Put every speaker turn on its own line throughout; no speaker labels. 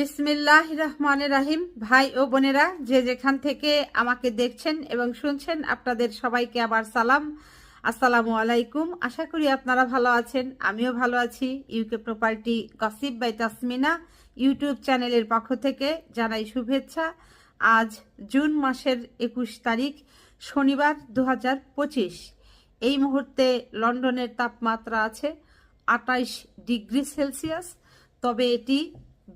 বিসমিল্লাহির রহমানির রহিম। ভাই ও বোনেরা, যে যেখান থেকে আমাকে দেখছেন এবং শুনছেন, আপনাদের সবাইকে আবার সালাম, আসসালামু আলাইকুম। আশা করি আপনারা ভালো আছেন, আমিও ভালো আছি। UK property gossip by Tasmina YouTube চ্যানেলের পক্ষ থেকে জানাই শুভেচ্ছা। আজ জুন মাসের 21 তারিখ, শনিবার 2025। এই মুহূর্তে লন্ডনের তাপমাত্রা আছে 28 ডিগ্রি সেলসিয়াস। তবে এটি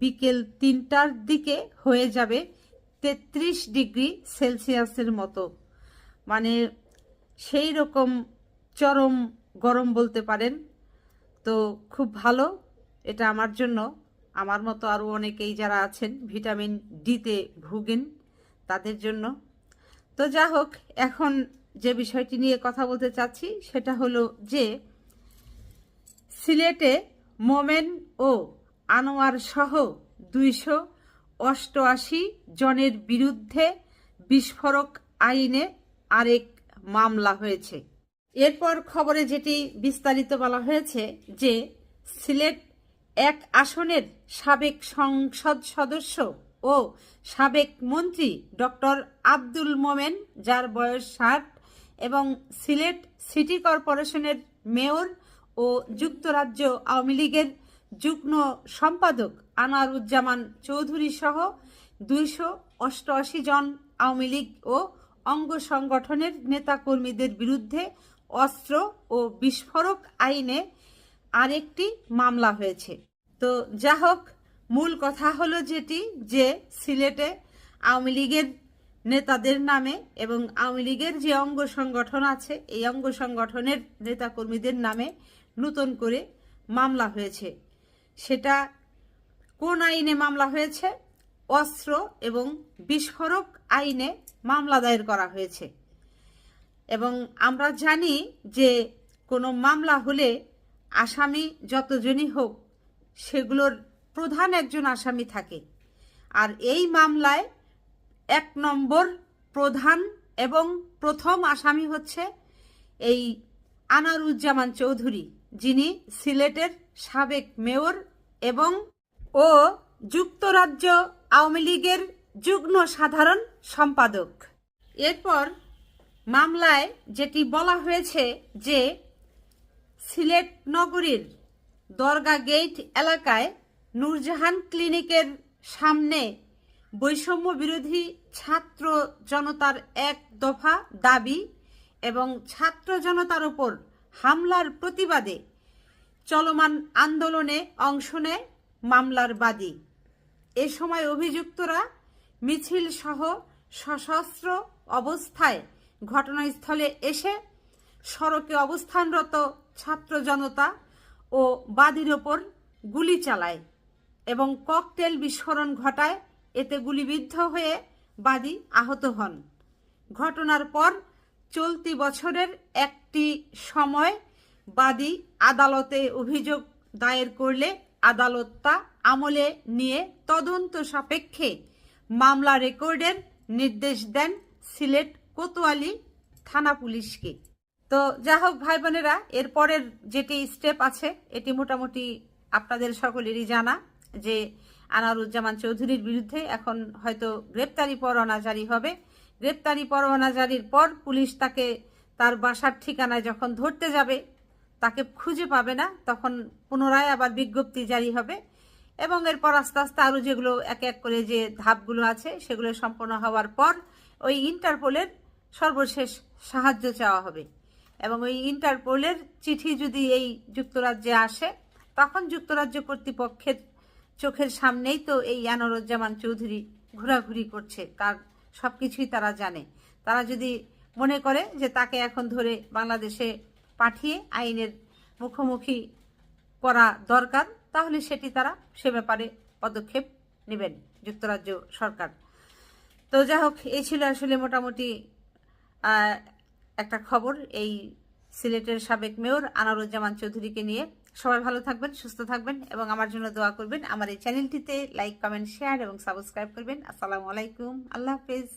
বিকেল 3টার দিকে হয়ে যাবে 33 ডিগ্রি সেলসিয়াসের মতো, মানে সেই রকম চরম গরম বলতে পারেন। তো খুব ভালো এটা আমার জন্য, আমার মতো আরও অনেকেই যারা আছেন ভিটামিন ডিতে ভুগেন তাদের জন্য। তো যা হোক, এখন যে বিষয়টি নিয়ে কথা বলতে চাচ্ছি সেটা হলো যে সিলেটে মোমেন ও আনোয়ার সহ 288 জনের বিরুদ্ধে বিস্ফোরক আইনে আরেক মামলা হয়েছে। এরপর খবরে যেটি বিস্তারিত বলা হয়েছে যে সিলেট এক আসনের সাবেক সংসদ সদস্য ও সাবেক মন্ত্রী ডক্টর আব্দুল মোমেন, যার বয়স 60, এবং সিলেট সিটি কর্পোরেশনের মেয়র ও যুক্তরাজ্য আওয়ামী লীগের যুগ্ম সম্পাদক আনোয়ারুজ্জামান চৌধুরী সহ 288 জন আওয়ামী লীগ ও অঙ্গ সংগঠনের নেতাকর্মীদের বিরুদ্ধে অস্ত্র ও বিস্ফোরক আইনে আরেকটি মামলা হয়েছে। তো যা হোক, মূল কথা হলো যেটি যে সিলেটে আওয়ামী লীগের নেতাদের নামে এবং আওয়ামী লীগের যে অঙ্গ সংগঠন আছে এই অঙ্গ সংগঠনের নেতাকর্মীদের নামে নতুন করে মামলা হয়েছে। সেটা কোন আইনে মামলা হয়েছে? অস্ত্র এবং বিস্ফোরক আইনে মামলা দায়ের করা হয়েছে। এবং আমরা জানি যে কোনো মামলা হলে আসামি যতজনই হোক সেগুলোর প্রধান একজন আসামি থাকে। আর এই মামলায় 1 নম্বর প্রধান এবং প্রথম আসামি হচ্ছে এই আনোয়ারুজ্জামান চৌধুরী, যিনি সিলেটের সাবেক মেয়র এবং ও যুক্তরাজ্য আওয়ামী লীগের যুগ্ম সাধারণ সম্পাদক। এরপর মামলায় যেটি বলা হয়েছে যে সিলেট নগরীর দরগা গেট এলাকায় নূরজাহান ক্লিনিকের সামনে বৈষম্য বিরোধী ছাত্র জনতার এক দফা দাবি এবং ছাত্র জনতার উপর হামলার প্রতিবাদে চলমান আন্দোলনে অংশ নেয় মামলার বাদী। এ সময় অভিযুক্তরা মিছিল সহ সশস্ত্র অবস্থায় ঘটনাস্থলে এসে সড়কে অবস্থানরত ছাত্র জনতা ও বাদীর ওপর গুলি চালায় এবং ককটেল বিস্ফোরণ ঘটায়। এতে গুলিবিদ্ধ হয়ে বাদী আহত হন। ঘটনার পর চলতি বছরের একটি সময় বাদী আদালতে অভিযোগ দায়ের করলে আদালত তা আমলে নিয়ে তদন্ত সাপেক্ষে মামলা রেকর্ডের নির্দেশ দেন সিলেট কোতোয়ালি থানা পুলিশকে। তো যা হোক ভাই বোনেরা, এরপরের যেটি স্টেপ আছে এটি মোটামুটি আপনাদের সকলেরই জানা যে আনোয়ারুজ্জামান চৌধুরীর বিরুদ্ধে এখন হয়তো গ্রেপ্তারি পরোয়ানা জারি হবে। গ্রেপ্তারি পরোয়ানা জারির পর পুলিশ তাকে তার বাসার ঠিকানায় যখন ধরতে যাবে তাকে খুঁজে পাবে না, তখন পুনরায় আবার বিজ্ঞপ্তি জারি হবে এবং এরপর আস্তে আস্তে আরও যেগুলো এক এক করে যে ধাপগুলো আছে সেগুলো সম্পন্ন হওয়ার পর ওই ইন্টারপোলের সর্বশেষ সাহায্য চাওয়া হবে এবং ওই ইন্টারপোলের চিঠি যদি এই যুক্তরাজ্যে আসে তখন যুক্তরাজ্য কর্তৃপক্ষের চোখের সামনেই তো এই আনোয়ারুজ্জামান চৌধুরী ঘোরাঘুরি করছে, তার সব কিছুই তারা জানে। তারা যদি মনে করে যে তাকে এখন ধরে বাংলাদেশে পাঠিয়ে আইনের মুখোমুখি করা দরকার, তাহলে সেটি তারা সে ব্যাপারে পদক্ষেপ নেবেন যুক্তরাজ্য সরকার। তো যাই হোক, এই ছিল আসলে মোটামুটি একটা খবর এই সিলেটের সাবেক মেয়র আনোয়ারুজ্জামান চৌধুরীকে নিয়ে। সবাই ভালো থাকবেন, সুস্থ থাকবেন এবং আমার জন্য দোয়া করবেন। আমার এই চ্যানেলটিতে লাইক, কমেন্ট, শেয়ার এবং সাবস্ক্রাইব করবেন। আসসালামু আলাইকুম, আল্লাহ হাফেজ।